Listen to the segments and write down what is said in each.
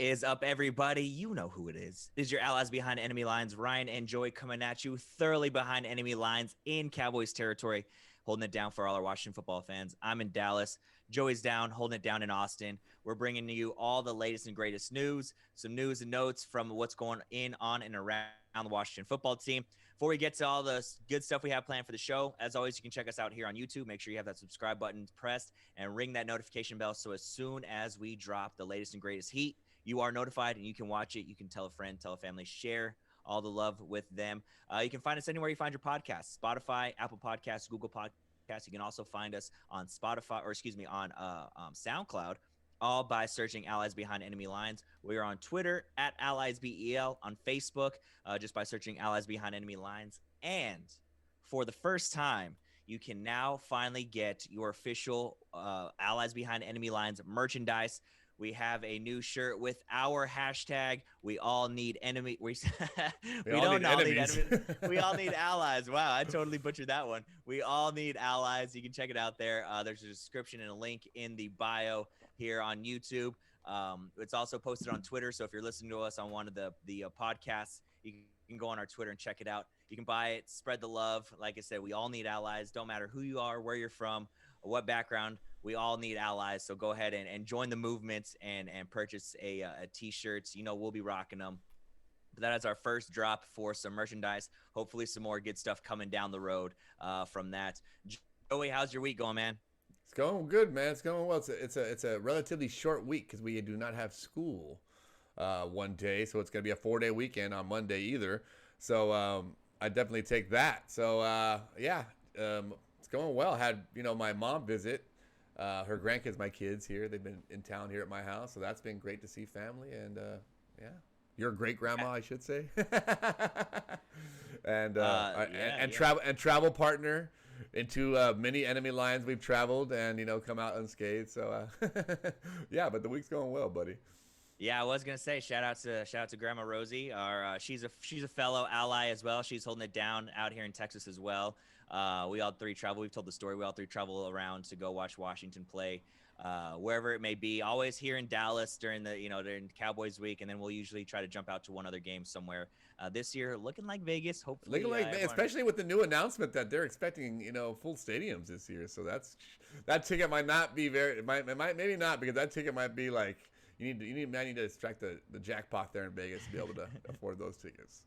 is up, everybody? You know who it is. It is your allies behind enemy lines, Ryan and Joey, coming at you thoroughly behind enemy lines in Cowboys territory, holding it down for all our Washington football fans. I'm in Dallas. Joey's down, holding it down in Austin. We're bringing you all the latest and greatest news, some news and notes from what's going on and around the Washington football team. Before we get to all the good stuff we have planned for the show, as always, you can check us out here on YouTube. Make sure you have that subscribe button pressed and ring that notification bell so as soon as we drop the latest and greatest heat, you are notified and you can watch it. You can tell a friend, tell a family, share all the love with them. You can find us anywhere you find your podcasts: Spotify, Apple Podcasts, Google Podcasts. You can also find us on on SoundCloud, all by searching Allies Behind Enemy Lines. We are on Twitter at AlliesBEL, on Facebook, just by searching Allies Behind Enemy Lines. And for the first time, you can now finally get your official Allies Behind Enemy Lines merchandise. We have a new shirt with our hashtag. We all need enemy. We don't all need enemies. We all need allies. Wow, I totally butchered that one. We all need allies. You can check it out there. There's a description and a link in the bio here on YouTube. It's also posted on Twitter. So if you're listening to us on one of the podcasts, you can go on our Twitter and check it out. You can buy it, spread the love. Like I said, we all need allies. Don't matter who you are, where you're from, or what background. We all need allies. So go ahead and join the movement and purchase a t-shirts. You know, we'll be rocking them. But that is our first drop for some merchandise. Hopefully some more good stuff coming down the road from that. Joey, how's your week going, man? It's going good, man. It's going well. It's a relatively short week because we do not have school one day. So it's going to be a 4-day weekend on Monday either. So I definitely take that. So, it's going well. I had, my mom visit. Her grandkids, my kids here, they've been in town here at my house, so that's been great to see family. And your great grandma, I should say, and travel partner into many enemy lines we've traveled and come out unscathed. So but the week's going well, buddy. Yeah, I was gonna say shout out to Grandma Rosie. She's a fellow ally as well. She's holding it down out here in Texas as well. We all three travel. We've told the story. We all three travel around to go watch Washington play, wherever it may be. Always here in Dallas during during Cowboys week, and then we'll usually try to jump out to one other game somewhere. This year, looking like Vegas. Hopefully, especially with the new announcement that they're expecting full stadiums this year. So that ticket might not be maybe not, because that ticket might be like. You need to extract the jackpot there in Vegas to be able to afford those tickets.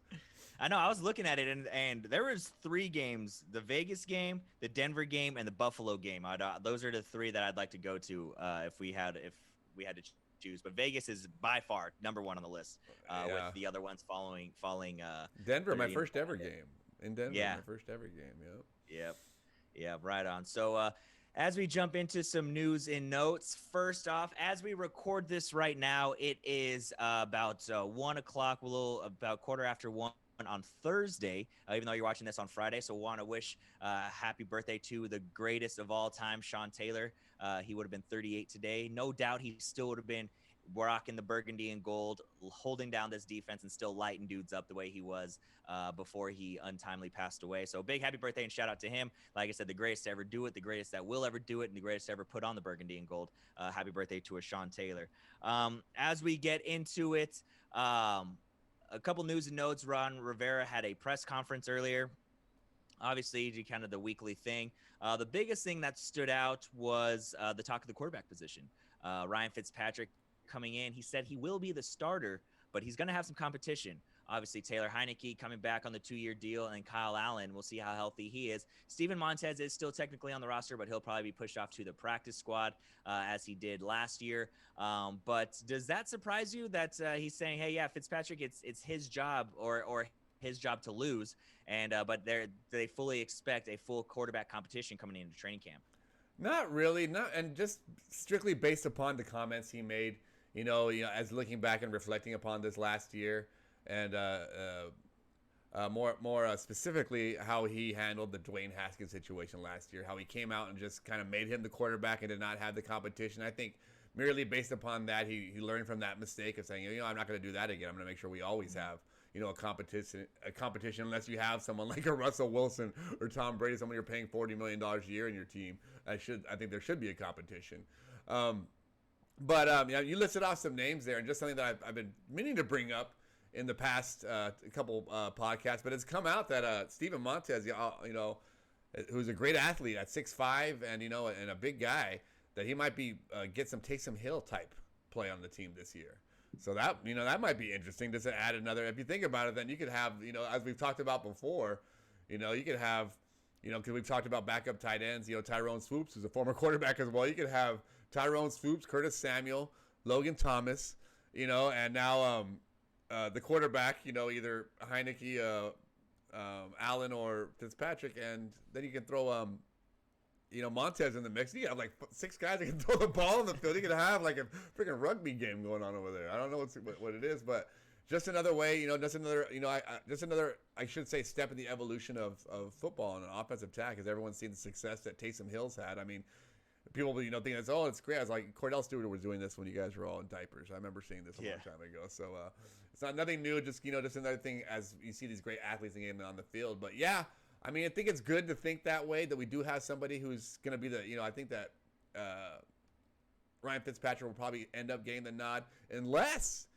I know. I was looking at it, and there was 3 games: the Vegas game, the Denver game, and the Buffalo game. Those are the 3 that I'd like to go to if we had to choose. But Vegas is by far number 1 on the list, with the other ones following. Denver, my first ever game in Denver. Yeah. My first ever game. Yep. Right on. So. As we jump into some news and notes, first off, as we record this right now, it is about 1 o'clock, about 1:15 on Thursday, even though you're watching this on Friday. So want to wish happy birthday to the greatest of all time, Sean Taylor. He would have been 38 today. No doubt he still would have been rocking the burgundy and gold, holding down this defense and still lighting dudes up the way he was before he untimely passed away. So big happy birthday and shout out to him. Like I said, the greatest to ever do it, the greatest that will ever do it, and the greatest to ever put on the burgundy and gold. Happy birthday to a Sean Taylor. As we get into it, a couple news and notes. Ron Rivera had a press conference earlier. Obviously, kind of the weekly thing. The biggest thing that stood out was the talk of the quarterback position. Ryan Fitzpatrick coming in. He said he will be the starter, but he's going to have some competition. Obviously, Taylor Heineke coming back on the 2-year deal, and Kyle Allen, we'll see how healthy he is. Steven Montez is still technically on the roster, but he'll probably be pushed off to the practice squad as he did last year. But does that surprise you that he's saying, hey, yeah, Fitzpatrick, it's his job or his job to lose, and but they fully expect a full quarterback competition coming into training camp? Not really, and just strictly based upon the comments he made, as looking back and reflecting upon this last year, and more specifically how he handled the Dwayne Haskins situation last year, how he came out and just kind of made him the quarterback and did not have the competition. I think merely based upon that, he learned from that mistake of saying, I'm not going to do that again. I'm going to make sure we always have a competition, unless you have someone like a Russell Wilson or Tom Brady, someone you're paying $40 million a year in your team. I think there should be a competition. But yeah, you listed off some names there, and just something that I've been meaning to bring up in the past couple podcasts. But it's come out that Steven Montez, who's a great athlete at 6'5", and and a big guy, that he might be get some Taysom Hill type play on the team this year. So that might be interesting just to add another. If you think about it, then you could have as we've talked about before, you could have because we've talked about backup tight ends. Tyrone Swoops, who's a former quarterback as well. You could have Tyrone Swoops, Curtis Samuel, Logan Thomas, and now the quarterback, either Heineke, Allen, or Fitzpatrick, and then you can throw Montez in the mix. You have like 6 guys that can throw the ball in the field. You can have like a freaking rugby game going on over there. I don't know what it is, but just another way, just another, I should say, step in the evolution of football and an offensive attack, as everyone's seen the success that Taysom Hill's had. I mean, people, thinking it's, it's great. I was like, Cordell Stewart was doing this when you guys were all in diapers. I remember seeing this a long time ago. So it's not nothing new. Just just another thing as you see these great athletes getting on the field. But yeah, I mean, I think it's good to think that way, that we do have somebody who's going to be the, I think that Ryan Fitzpatrick will probably end up getting the nod unless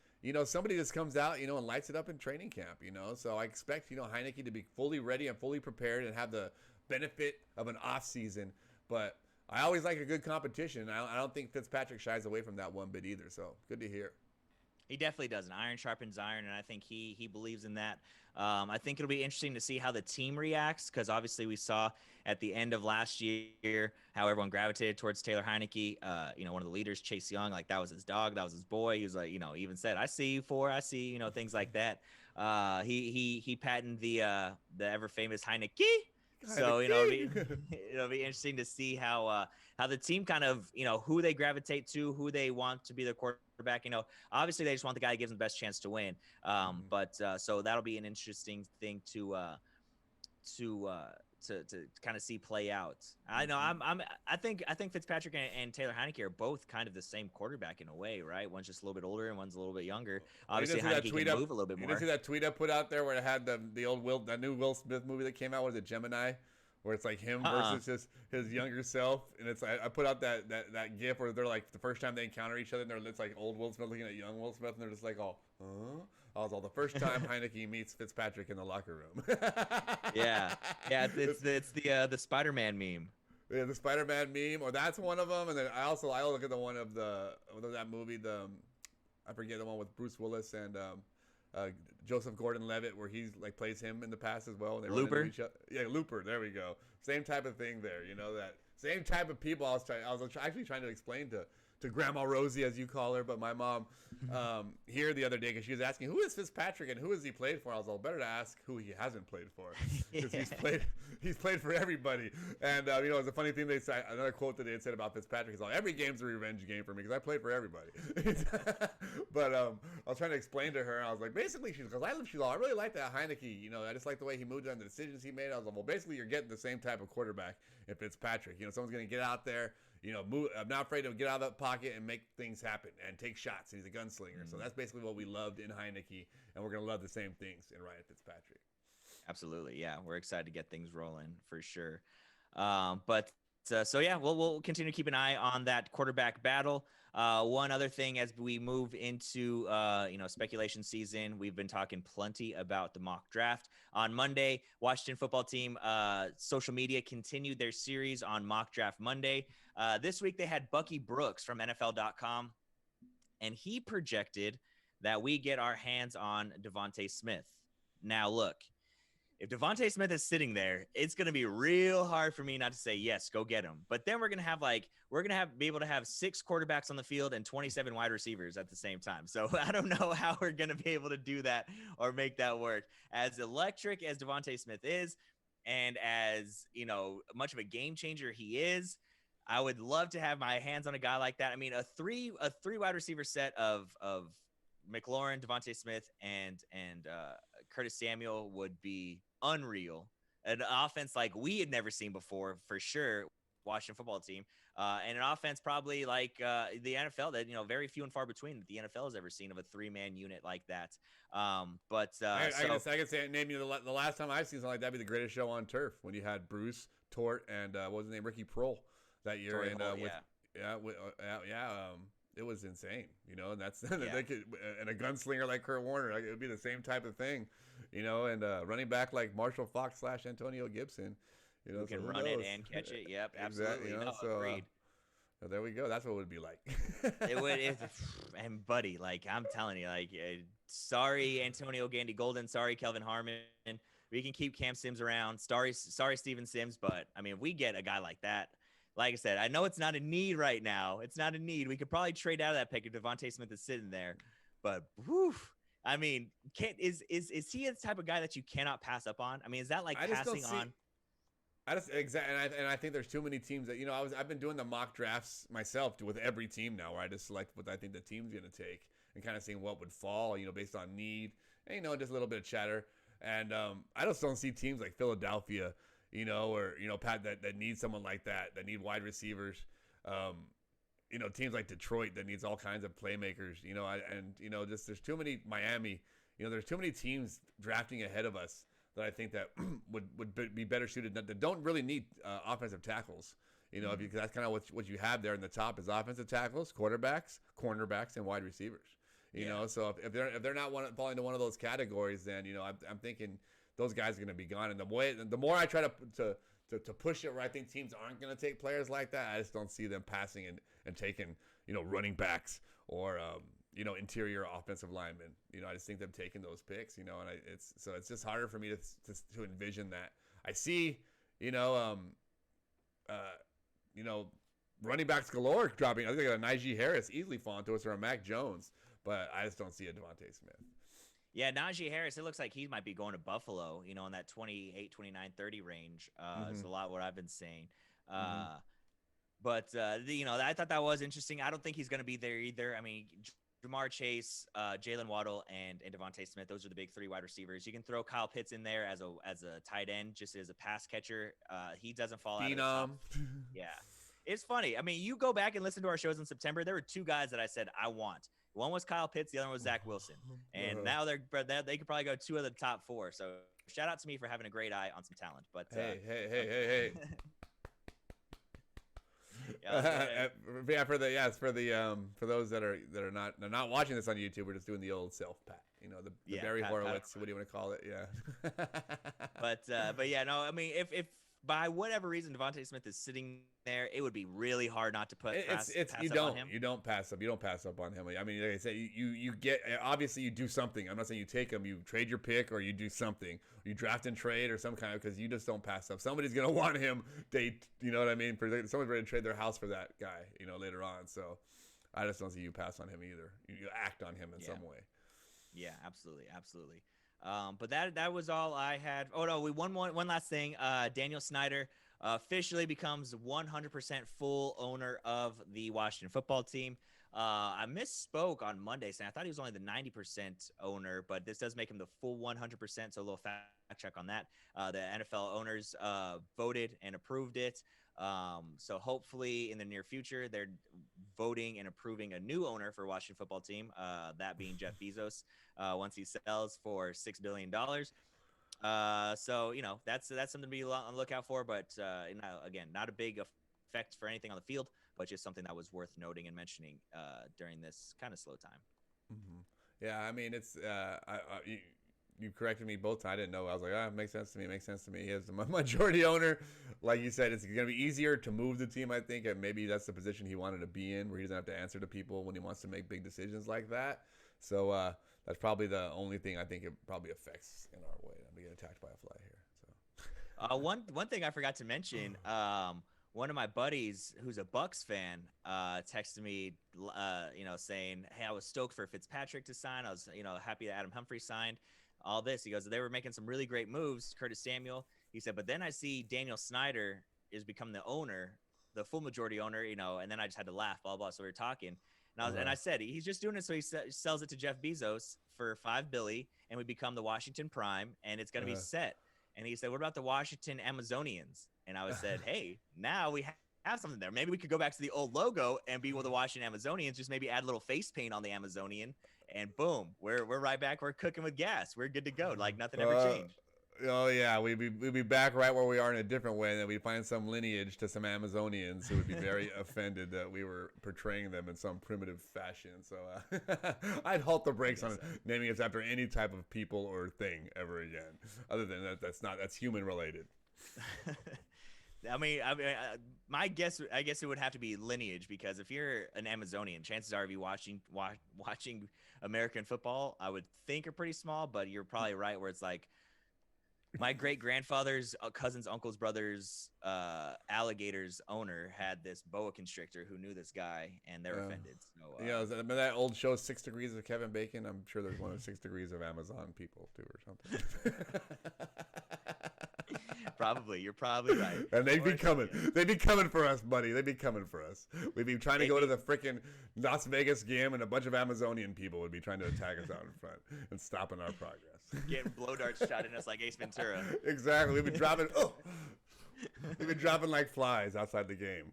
somebody just comes out, and lights it up in training camp, So I expect, Heineke to be fully ready and fully prepared and have the benefit of an off season. But I always like a good competition. I don't think Fitzpatrick shies away from that one bit either. So good to hear. He definitely does. Iron sharpens iron, and I think he believes in that. I think it'll be interesting to see how the team reacts, because obviously we saw at the end of last year how everyone gravitated towards Taylor Heineke. One of the leaders, Chase Young, like that was his dog, that was his boy. He was like, he even said, "I see you four, I see," things like that. He patented the ever famous Heineke. So it'll be interesting to see how the team kind of who they gravitate to, who they want to be their quarterback. Obviously they just want the guy that gives them the best chance to win. But so that'll be an interesting thing to kind of see play out. I know I think Fitzpatrick and Taylor Heineke are both kind of the same quarterback in a way, right? One's just a little bit older and one's a little bit younger. Obviously Heineke can move a little bit more. You see that tweet I put out there where it had the that new Will Smith movie that came out? Was it Gemini? Where it's like him versus his younger self, and it's I put out that gif where they're like the first time they encounter each other, and it's like old Will Smith looking at young Will Smith, and they're just like all, huh? I was all the first time Heineke meets Fitzpatrick in the locker room. yeah, it's the Spider-Man meme. Yeah, the Spider-Man meme, or that's one of them, and then I look at the one of that movie, I forget the one with Bruce Willis and Joseph Gordon-Levitt, where he's like plays him in the past as well. And they Looper. Yeah, Looper. There we go. Same type of thing there. That same type of people. I was actually trying to explain to Grandma Rosie, as you call her, but my mom here the other day, because she was asking, who is Fitzpatrick and who has he played for? I was all, better to ask who he hasn't played for, because he's played for everybody. And it's a funny thing they say. Another quote that they had said about Fitzpatrick is, every game's a revenge game for me because I played for everybody. But I was trying to explain to her, and I was like, basically, I really like that Heineke. I just like the way he moved on the decisions he made. I was like, well, basically, you're getting the same type of quarterback in Fitzpatrick. Someone's going to get out there. Move, I'm not afraid to get out of that pocket and make things happen and take shots. And he's a gunslinger. Mm-hmm. So that's basically what we loved in Heineke, and we're going to love the same things in Ryan Fitzpatrick. Absolutely. Yeah, we're excited to get things rolling for sure. So yeah, we'll continue to keep an eye on that quarterback battle. One other thing, as we move into speculation season, we've been talking plenty about the mock draft. On Monday, Washington football team social media continued their series on Mock Draft Monday. This week they had Bucky Brooks from NFL.com, and he projected that we get our hands on Devontae Smith. Now look, if Devontae Smith is sitting there, it's going to be real hard for me not to say, yes, go get him. But then we're going to be able to have 6 quarterbacks on the field and 27 wide receivers at the same time. So I don't know how we're going to be able to do that or make that work. As electric as Devontae Smith is, and as, much of a game changer he is, I would love to have my hands on a guy like that. I mean, a three wide receiver set of McLaurin, Devontae Smith, and Curtis Samuel would be unreal. An offense like we had never seen before, for sure. Washington football team, and an offense probably like the NFL that very few and far between that the NFL has ever seen of a 3-man unit like that. I can say name you the last time I've seen something like that be the Greatest Show on Turf, when you had Bruce Tort and what was his name, Ricky Prohl that year, it was insane, and that's Yeah. they could, and a gunslinger like Kurt Warner, like, it would be the same type of thing, and running back like Marshall Fox / Antonio Gibson, Who so can who run it knows? and catch it? Yep, Exactly, absolutely. No, so agreed. there we go. That's what it would be like. It would, and buddy, like I'm telling you, like, sorry Antonio Gandy Golden, sorry Kelvin Harmon. We can keep Cam Sims around. Sorry Steven Sims, but I mean, if we get a guy like that, like I said, I know it's not a need right now. It's not a need. We could probably trade out of that pick if Devontae Smith is sitting there, but whew, I mean, is he the type of guy that you cannot pass up on? I mean, is that like I just don't passing see. on? I just exactly, and I think there's too many teams that I've been doing the mock drafts myself with every team now, where I just select what I think the team's gonna take and kind of seeing what would fall, based on need, and just a little bit of chatter. And I just don't see teams like Philadelphia, or Pat that need someone like that need wide receivers. Teams like Detroit that needs all kinds of playmakers. Just there's too many Miami. There's too many teams drafting ahead of us that I think that would be better suited that don't really need offensive tackles. Because that's kind of what you have there in the top is offensive tackles, quarterbacks, cornerbacks, and wide receivers. So if they're not falling into one of those categories, then I'm thinking those guys are going to be gone. And the more I try to push it where I think teams aren't going to take players like that, I just don't see them passing and taking running backs or interior offensive linemen. I just think them taking those picks. And it's just harder for me to envision that. I see running backs galore dropping. I think a Najee Harris easily falling to us or a Mac Jones, but I just don't see a Devontae Smith. Yeah, Najee Harris, it looks like he might be going to Buffalo, in that 28, 29, 30 range. It's a lot what I've been saying. But I thought that was interesting. I don't think he's going to be there either. I mean, Jamar Chase, Jalen Waddle, and Devontae Smith, those are the big three wide receivers. You can throw Kyle Pitts in there as a tight end, just as a pass catcher. He doesn't fall out of the top. Yeah. It's funny. I mean, you go back and listen to our shows in September. There were two guys that I said I want. One was Kyle Pitts. The other one was Zach Wilson. And now they could probably go two of the top four. So shout out to me for having a great eye on some talent. But hey. For those that are not watching this on YouTube, we're just doing the old self pat. The Barry Horowitz. What do you want to call it? Yeah. but yeah, no. I mean, if by whatever reason Devontae Smith is sitting there, it would be really hard not to pass on him. You don't pass up. You don't pass up on him. I mean, like I said, you get obviously you do something. I'm not saying you take him. You trade your pick or you do something. You draft and trade or some kind of because you just don't pass up. Somebody's gonna want him. You know what I mean? Someone's ready to trade their house for that guy. Later on. So I just don't see you pass on him either. You act on him in some way. Yeah, absolutely. But that was all I had. Oh no, we one last thing. Daniel Snyder officially becomes 100% full owner of the Washington football team. I misspoke on Monday saying I thought he was only the 90% owner, but this does make him the full 100%. So a little fact check on that. The NFL owners voted and approved it. So hopefully in the near future, they're voting and approving a new owner for Washington football team, that being Jeff Bezos, once he sells for $6 billion. So, that's something to be on the lookout for, but again, not a big effect for anything on the field, but just something that was worth noting and mentioning during this kind of slow time. Mm-hmm. Yeah, I mean, it's you corrected me both times. I didn't know. I was like, it makes sense to me. He is the majority owner. Like you said, it's going to be easier to move the team, I think, and maybe that's the position he wanted to be in, where he doesn't have to answer to people when he wants to make big decisions like that. So that's probably the only thing I think it probably affects in our way. I'm getting attacked by a fly here. So one thing I forgot to mention, one of my buddies who's a Bucks fan texted me, saying, hey, I was stoked for Fitzpatrick to sign. I was, happy that Adam Humphrey signed. All this. He goes, they were making some really great moves, Curtis Samuel. He said, but then I see Daniel Snyder is become the owner, the full majority owner, and then I just had to laugh, blah, blah. So we were talking. And I said, he's just doing it so he sells it to Jeff Bezos for $5 billion, and we become the Washington Prime, and it's going to be set. And he said, what about the Washington Amazonians? And I said, hey, now we have something there. Maybe we could go back to the old logo and be with the Washington Amazonians, just maybe add a little face paint on the Amazonian, and boom, we're right back. We're cooking with gas. We're good to go. Like nothing ever changed. Oh yeah, we'd be back right where we are in a different way, and then we'd find some lineage to some Amazonians who would be very offended that we were portraying them in some primitive fashion. So I'd halt the I brakes guess on so. naming us after any type of people or thing ever again. Other than that, that's human related. My guess, I guess it would have to be lineage because if you're an Amazonian, chances are, if you watching American football, I would think are pretty small. But you're probably right where it's like my great grandfather's cousin's uncle's brother's alligator's owner had this boa constrictor who knew this guy, and they're Uh, offended. So remember that old show 6 Degrees of Kevin Bacon? I'm sure there's one of 6 Degrees of Amazon people too, or something. probably you're probably right. And they'd Or be coming. yeah, They'd be coming for us, buddy. They'd be coming for us. We'd be trying to they'd go to be the freaking Las Vegas game, and a bunch of Amazonian people would be trying to attack us out in front and stopping our progress. getting blow darts shot in us like Ace Ventura. Exactly. We'd be dropping. We'd be dropping like flies outside the game.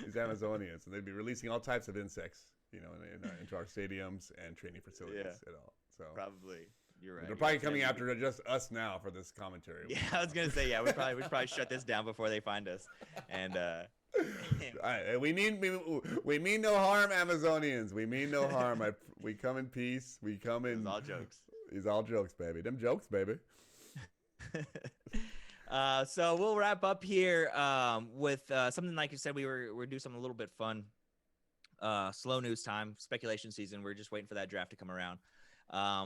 These Amazonians, and they'd be releasing all types of insects, into our stadiums and training facilities Yeah, at all. So probably. You're right. they're Yeah, probably it's gonna coming be. after just us now for this commentary. Yeah, I was gonna say, yeah, we probably shut this down before they find us. And We mean no harm, Amazonians. We mean no harm. We come in peace. We come in. it's all jokes. It's all jokes, baby. Them jokes, baby. So we'll wrap up here with something like you said. We're do something a little bit fun. Slow news time, speculation season. We're just waiting for that draft to come around.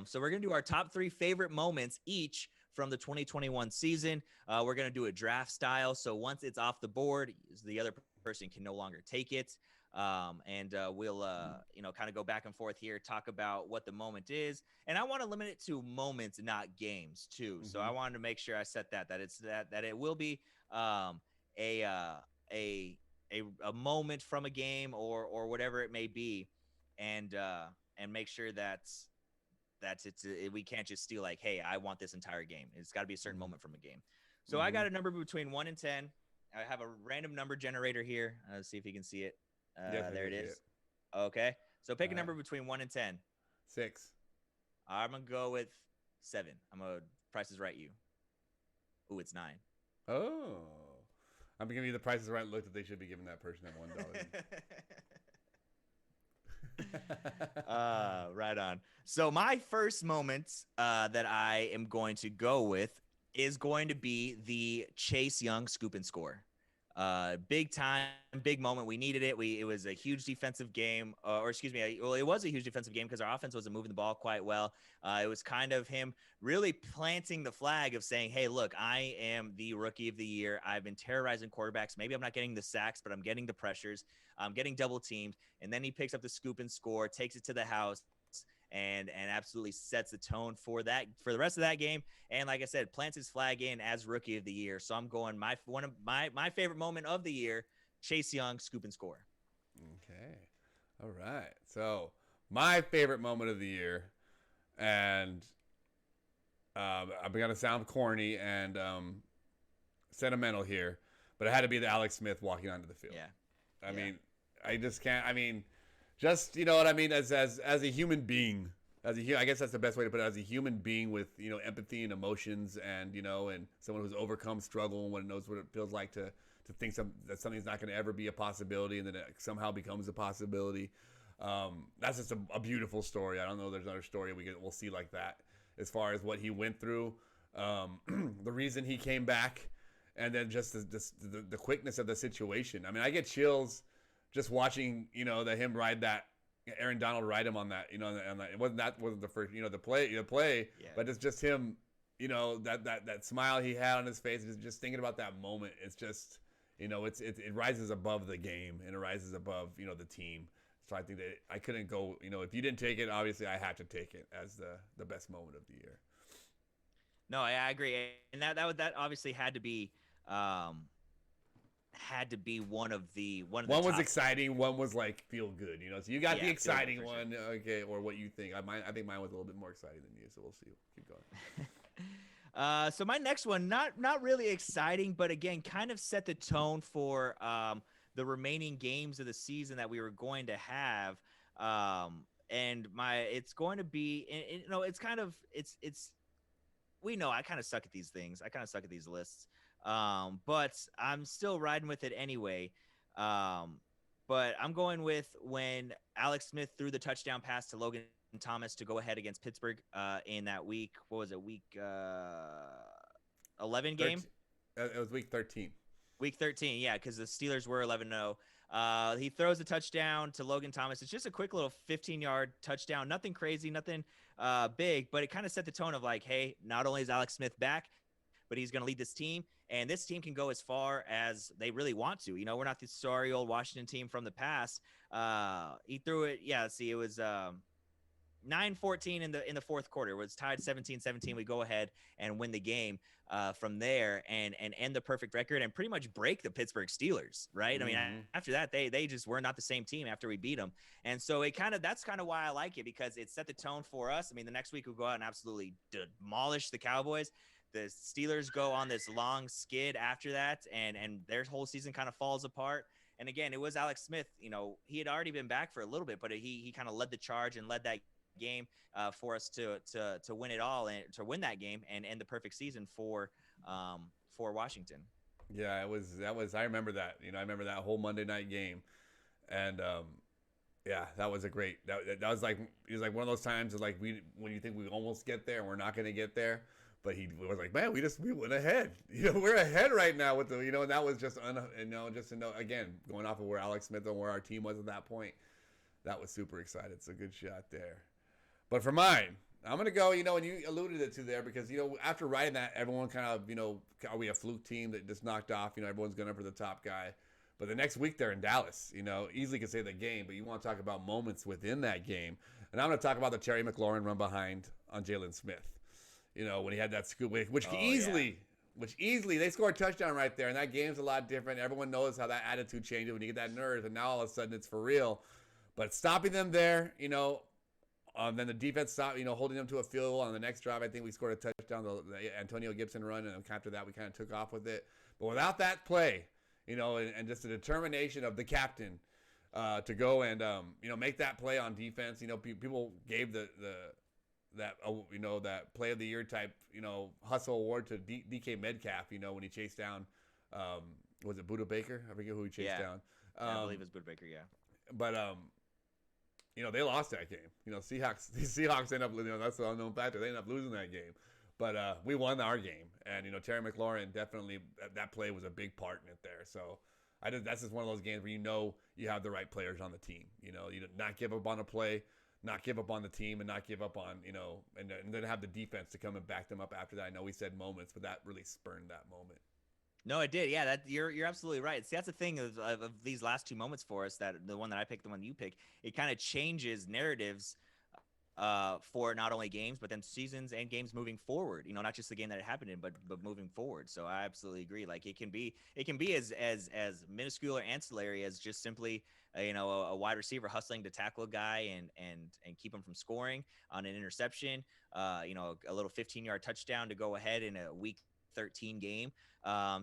So we're gonna do our top 3 favorite moments each from the 2021 season. We're gonna do a draft style. So once it's off the board, the other person can no longer take it. And we'll kind of go back and forth here, talk about what the moment is, and I want to limit it to moments, not games, too. So I wanted to make sure I set that it's that it will be a moment from a game or whatever it may be, and make sure we can't just steal like, hey, I want this entire game. It's got to be a certain moment from a game. So I got a number between 1 and 10. I have a random number generator here. Let's see if you can see it. There it is. Okay. So pick a number between 1 and 10. 6. I'm going to go with 7. I'm going to Price is Right you. It it's 9. Oh. I'm giving you the Price is Right look that they should be giving that person that $1. Right on. So my first moment that I am going to go with is going to be the Chase Young scoop and score. Big time, big moment. We needed it. It was a huge defensive game, it was a huge defensive game because our offense wasn't moving the ball quite well. It was kind of him really planting the flag of saying, hey, look, I am the rookie of the year. I've been terrorizing quarterbacks. Maybe I'm not getting the sacks, but I'm getting the pressures. I'm getting double teamed. And then he picks up the scoop and score, takes it to the house, and absolutely sets the tone for the rest of that game. And like I said, plants his flag in as rookie of the year. So I'm going one of my favorite moment of the year, Chase Young scoop and score. Okay. All right. So my favorite moment of the year, and I'm gonna sound corny and sentimental here, but it had to be the Alex Smith walking onto the field. Yeah. I mean, I just can't. I mean, just you know what I mean. As a human being, I guess that's the best way to put it. As a human being with empathy and emotions, and and someone who's overcome struggle and knows what it feels like to think that something's not going to ever be a possibility, and then it somehow becomes a possibility. That's just a beautiful story. I don't know if there's another story we'll see like that as far as what he went through, the reason he came back, and then just the quickness of the situation. I mean, I get chills just watching, him ride that, Aaron Donald ride him on that, on that. It wasn't the first, the play, Yeah. but it's just him, that smile he had on his face, just thinking about that moment. It's just, it rises above the game and it rises above, the team. So I think that I couldn't go, if you didn't take it, obviously I had to take it as the best moment of the year. No, I agree, and that obviously had to be one of the one top. was exciting, one was like feel good, so you got the exciting one, sure. Okay, or what you think. I think mine was a little bit more exciting than you, so we'll see. Keep going. So my next one, not really exciting, but again, kind of set the tone for the remaining games of the season that we were going to have. And it's going to be, it's kind of, it's we know I kind of suck at these things. I kind of suck at these lists. But I'm still riding with it anyway. Um, but I'm going with when Alex Smith threw the touchdown pass to Logan Thomas to go ahead against Pittsburgh in that week. What was it? Week 11 game? 13, it was week 13. Week 13, yeah, because the Steelers were 11-0. He throws a touchdown to Logan Thomas. It's just a quick little 15-yard touchdown. Nothing crazy, nothing big, but it kind of set the tone of like, hey, not only is Alex Smith back, but he's going to lead this team. And this team can go as far as they really want to. You know, we're not the sorry old Washington team from the past. He threw it. Yeah, see, it was 9-14 in the fourth quarter. It was tied 17-17. We go ahead and win the game from there and end the perfect record and pretty much break the Pittsburgh Steelers, right? I mean, after that, they just were not the same team after we beat them. And so that's kind of why I like it, because it set the tone for us. I mean, the next week we'll go out and absolutely demolish the Cowboys. The Steelers go on this long skid after that, and their whole season kind of falls apart. And again, it was Alex Smith. You know, he had already been back for a little bit, but he kind of led the charge and led that game for us to win it all and to win that game and end the perfect season for Washington. Yeah, that was I remember that. You know, I remember that whole Monday night game, and yeah, that was a great. That was like, it was like one of those times like when you think we almost get there and we're not going to get there. But he was like, man, we went ahead. You know, we're ahead right now with the, you know, and that was just, just to know, again, going off of where Alex Smith and where our team was at that point, that was super excited. It's a good shot there. But for mine, I'm going to go, you know, and you alluded it to there because, you know, after writing that, everyone kind of, you know, are we a fluke team that just knocked off? You know, everyone's going for the top guy. But the next week they're in Dallas, you know, easily could say the game, but you want to talk about moments within that game. And I'm going to talk about the Terry McLaurin run behind on Jalen Smith. You know, when he had that scoop, which easily they scored a touchdown right there, and that game's a lot different. Everyone knows how that attitude changes when you get that nerve, and now all of a sudden it's for real. But stopping them there, you know, then the defense stopped, you know, holding them to a field goal on the next drive. I think we scored a touchdown, the Antonio Gibson run, and after that we kind of took off with it. But without that play, you know, and just the determination of the captain to go and you know, make that play on defense. You know, people gave that you know, that play of the year type, you know, hustle award to DK Metcalf, you know, when he chased down was it Buda Baker? I forget who he chased down. I believe it's Buda Baker, yeah. But you know, they lost that game. You know, Seahawks end up, you know, that's the unknown factor. They end up losing that game. But we won our game, and you know, Terry McLaurin definitely, that play was a big part in it there. So that's just one of those games where you know you have the right players on the team. You know, you not give up on a play, not give up on the team, and not give up on, you know, and then have the defense to come and back them up after that. I know we said moments, but that really spurned that moment. No, it did. Yeah, that you're absolutely right. See, that's the thing of these last two moments for us, that the one that I picked, the one you pick, it kind of changes narratives for not only games, but then seasons and games moving forward. You know, not just the game that it happened in, but moving forward. So I absolutely agree. Like it can be as minuscule or ancillary as just simply you know, a wide receiver hustling to tackle a guy and keep him from scoring on an interception. You know, a little 15-yard touchdown to go ahead in a week 13 game.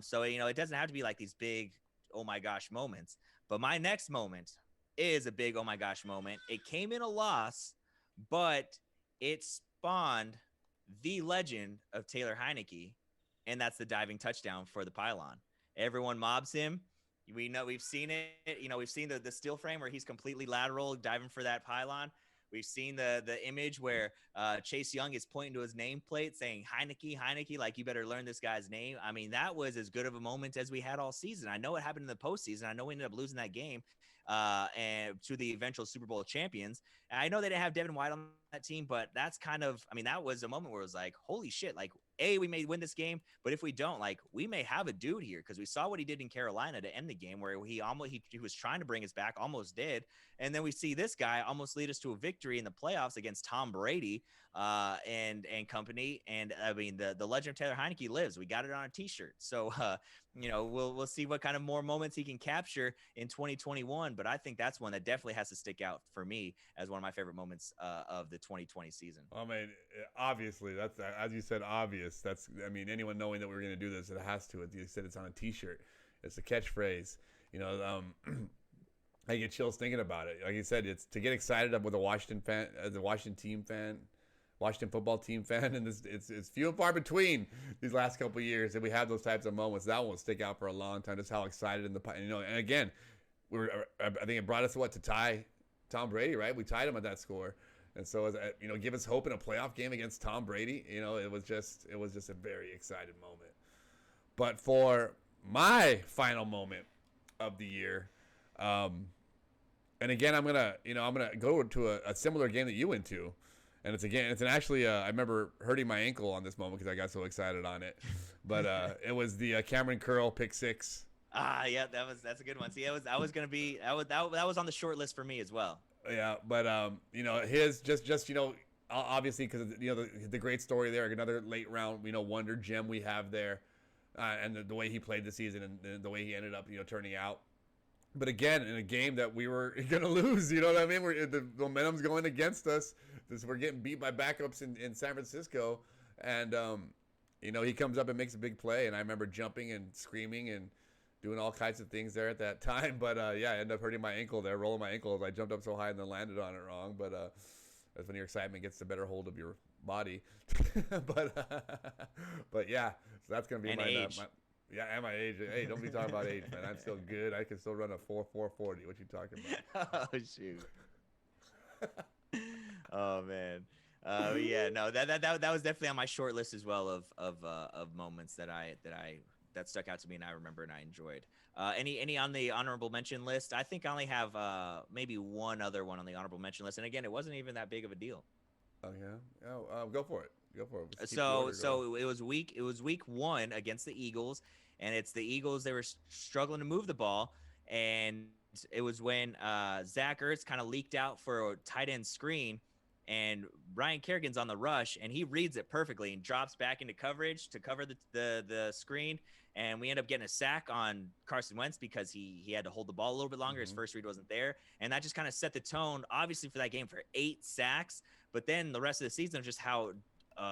So, you know, it doesn't have to be like these big, oh my gosh moments. But my next moment is a big, oh my gosh moment. It came in a loss, but it spawned the legend of Taylor Heineke, and that's the diving touchdown for the pylon. Everyone mobs him. We know, we've seen it. You know, we've seen the still frame where he's completely lateral diving for that pylon. We've seen the image where Chase Young is pointing to his nameplate saying Heineke, like, you better learn this guy's name. I mean, that was as good of a moment as we had all season. I know it happened in the postseason. I know we ended up losing that game and to the eventual Super Bowl champions. And I know they didn't have Devin White on that team, but that's kind of, I mean, that was a moment where it was like, holy shit, like, we may win this game, but if we don't, like, we may have a dude here, because we saw what he did in Carolina to end the game, where he was trying to bring us back, almost did, and then we see this guy almost lead us to a victory in the playoffs against Tom Brady and company. And I mean, the legend of Taylor Heineke lives. We got it on a T-shirt, so you know, we'll see what kind of more moments he can capture in 2021. But I think that's one that definitely has to stick out for me as one of my favorite moments of the 2020 season. I mean, obviously, that's, as you said, obvious. That's, I mean, anyone knowing that we're going to do this, it has to. You said it's on a T-shirt. It's a catchphrase. You know, I get chills thinking about it. Like you said, it's to get excited with a Washington fan, as a Washington team fan, Washington football team fan, and it's few and far between these last couple of years that we have those types of moments. That will stick out for a long time. Just how excited and again, I think it brought us to tie Tom Brady, right? We tied him at that score. And so, give us hope in a playoff game against Tom Brady. It was just a very exciting moment. But for my final moment of the year, and again, I'm gonna go to a similar game that you went to, and I remember hurting my ankle on this moment because I got so excited on it. But it was the Cameron Curl pick six. Yeah, that's a good one. See, that was on the short list for me as well. Yeah, but his obviously because the great story there, another late round wonder gem we have there, and the way he played the season and the way he ended up turning out. But again, in a game that we were gonna lose, you know what I mean? The momentum's going against us. We're getting beat by backups in San Francisco, and he comes up and makes a big play, and I remember jumping and screaming and doing all kinds of things there at that time. But I ended up hurting my ankle there, rolling my ankle as I jumped up so high and then landed on it wrong. But that's when your excitement gets the better hold of your body. but yeah, so that's gonna be my age. And my age. Hey, don't be talking about age, man. I'm still good. I can still run a 4.40. What you talking about? Oh shoot. Oh man. Yeah, no, that was definitely on my short list as well of moments that stuck out to me and I remember and I enjoyed. Any on the honorable mention list? I think I only have maybe one other one on the honorable mention list, and again, it wasn't even that big of a deal. Oh yeah. Oh, go for it. Go for it. So it was week 1 against the Eagles, and it's the Eagles. They were struggling to move the ball, and it was when Zach Ertz kind of leaked out for a tight end screen, and Ryan Kerrigan's on the rush, and he reads it perfectly and drops back into coverage to cover the screen, and we end up getting a sack on Carson Wentz because he had to hold the ball a little bit longer. Mm-hmm. His first read wasn't there, and that just kind of set the tone, obviously, for that game for 8 sacks. But then the rest of the season of just how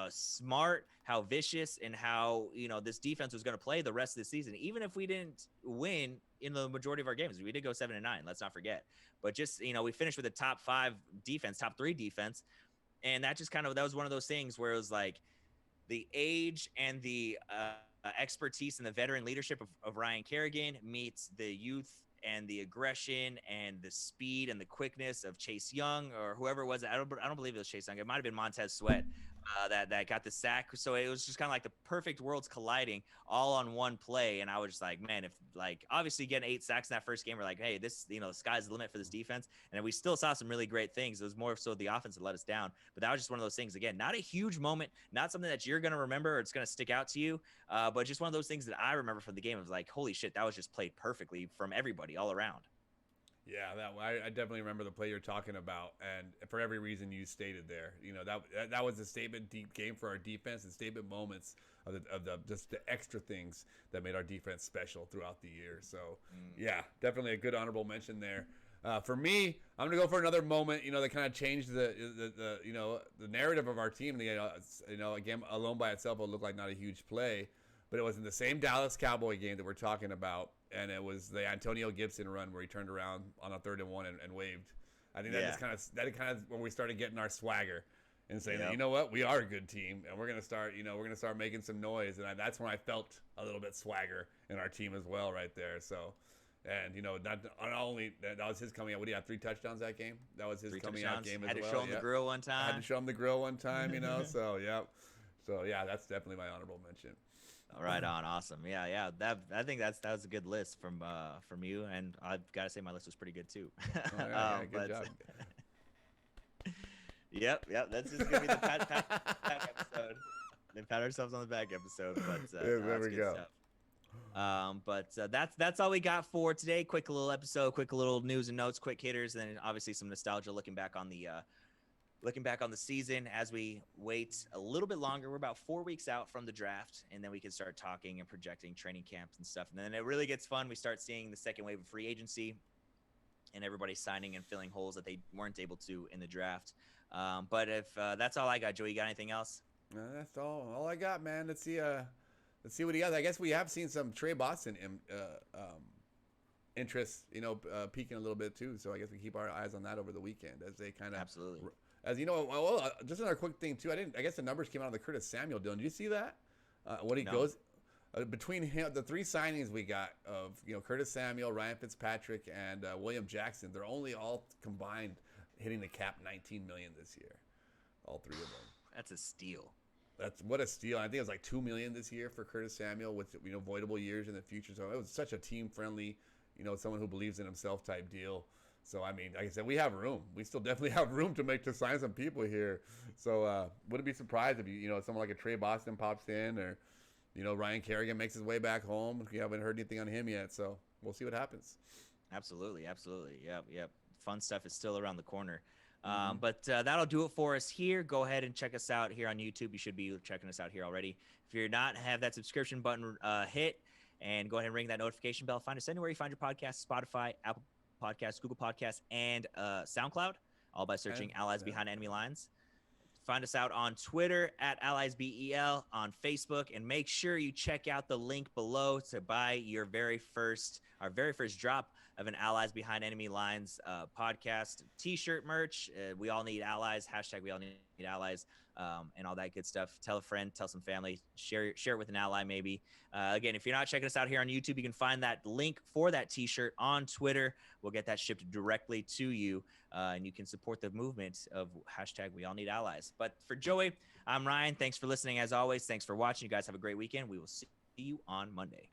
smart, how vicious, and how this defense was going to play the rest of the season. Even if we didn't win in the majority of our games, we did go 7-9. Let's not forget. But just we finished with a top 5 defense, top 3 defense, and that just that was one of those things where it was like the age and the expertise and the veteran leadership of Ryan Kerrigan meets the youth and the aggression and the speed and the quickness of Chase Young or whoever it was. I don't believe it was Chase Young. It might have been Montez Sweat that got the sack. So it was just kind of like the perfect worlds colliding all on one play. And I was just like, man, if obviously getting 8 sacks in that first game, we're like, hey, this, the sky's the limit for this defense. And we still saw some really great things. It was more so the offense that let us down. But that was just one of those things. Again, not a huge moment, not something that you're going to remember or it's going to stick out to you. But just one of those things that I remember from the game. It was like, holy shit, that was just played perfectly from everybody all around. Yeah, I definitely remember the play you're talking about, and for every reason you stated there, that was a statement deep game for our defense and statement moments of the just the extra things that made our defense special throughout the year. So yeah, definitely a good honorable mention there. For me, I'm gonna go for another moment, that kind of changed the narrative of our team. Again, alone by itself, it looked like not a huge play, but it was in the same Dallas Cowboy game that we're talking about. And it was the Antonio Gibson run where he turned around on a 3rd and 1 and waved. I think that kind of when we started getting our swagger and saying, that, you know what, we are a good team, and we're gonna start making some noise. And that's when I felt a little bit swagger in our team as well, right there. So, and not only that was his coming out. What do you have? 3 touchdowns that game? That was his coming out game as well. Had to show him the grill one time. I had to show him the grill one time. So yeah, that's definitely my honorable mention. Right on, awesome. Yeah. I think that was a good list from you, and I've got to say my list was pretty good too. Good job. Yep. That's just gonna be the pat episode. Then pat ourselves on the back episode. But there we go. That's all we got for today. Quick little episode, quick little news and notes, quick hitters, and then obviously some nostalgia looking back on the season as we wait a little bit longer. We're about 4 weeks out from the draft, and then we can start talking and projecting training camps and stuff. And then it really gets fun. We start seeing the second wave of free agency and everybody signing and filling holes that they weren't able to in the draft. But if that's all I got, Joey, you got anything else? No, that's all I got, man. Let's see what he has. I guess we have seen some Trey Boston interest, peaking a little bit too. So I guess we keep our eyes on that over the weekend as they kind of As you know, just another quick thing too. I guess the numbers came out of the Curtis Samuel deal. Did you see that? When he No. goes between him, the three signings we got of Curtis Samuel, Ryan Fitzpatrick, and William Jackson, they're only all combined hitting the cap 19 million this year. All three of them. That's a steal. That's what a steal. I think it was like 2 million this year for Curtis Samuel with voidable years in the future. So it was such a team friendly, someone who believes in himself type deal. So I mean, like I said, we have room. We still definitely have room to sign some people here. So wouldn't be surprised if someone like a Trey Boston pops in, or Ryan Kerrigan makes his way back home. We haven't heard anything on him yet, so we'll see what happens. Absolutely. Yep. Fun stuff is still around the corner. Mm-hmm. But that'll do it for us here. Go ahead and check us out here on YouTube. You should be checking us out here already. If you're not, have that subscription button hit, and go ahead and ring that notification bell. Find us anywhere you find your podcast: Spotify, Apple Podcasts, Google Podcasts, and SoundCloud, all by searching Allies Behind Enemy Lines. Find us out on Twitter at AlliesBEL, on Facebook, and make sure you check out the link below to buy our very first drop of an Allies Behind Enemy Lines podcast t-shirt merch. We all need allies. # we all need allies, and all that good stuff. Tell a friend, tell some family, share it with an ally maybe. Again, if you're not checking us out here on YouTube, you can find that link for that t-shirt on Twitter. We'll get that shipped directly to you, and you can support the movement of # we all need allies. But for Joey, I'm Ryan. Thanks for listening as always. Thanks for watching. You guys have a great weekend. We will see you on Monday.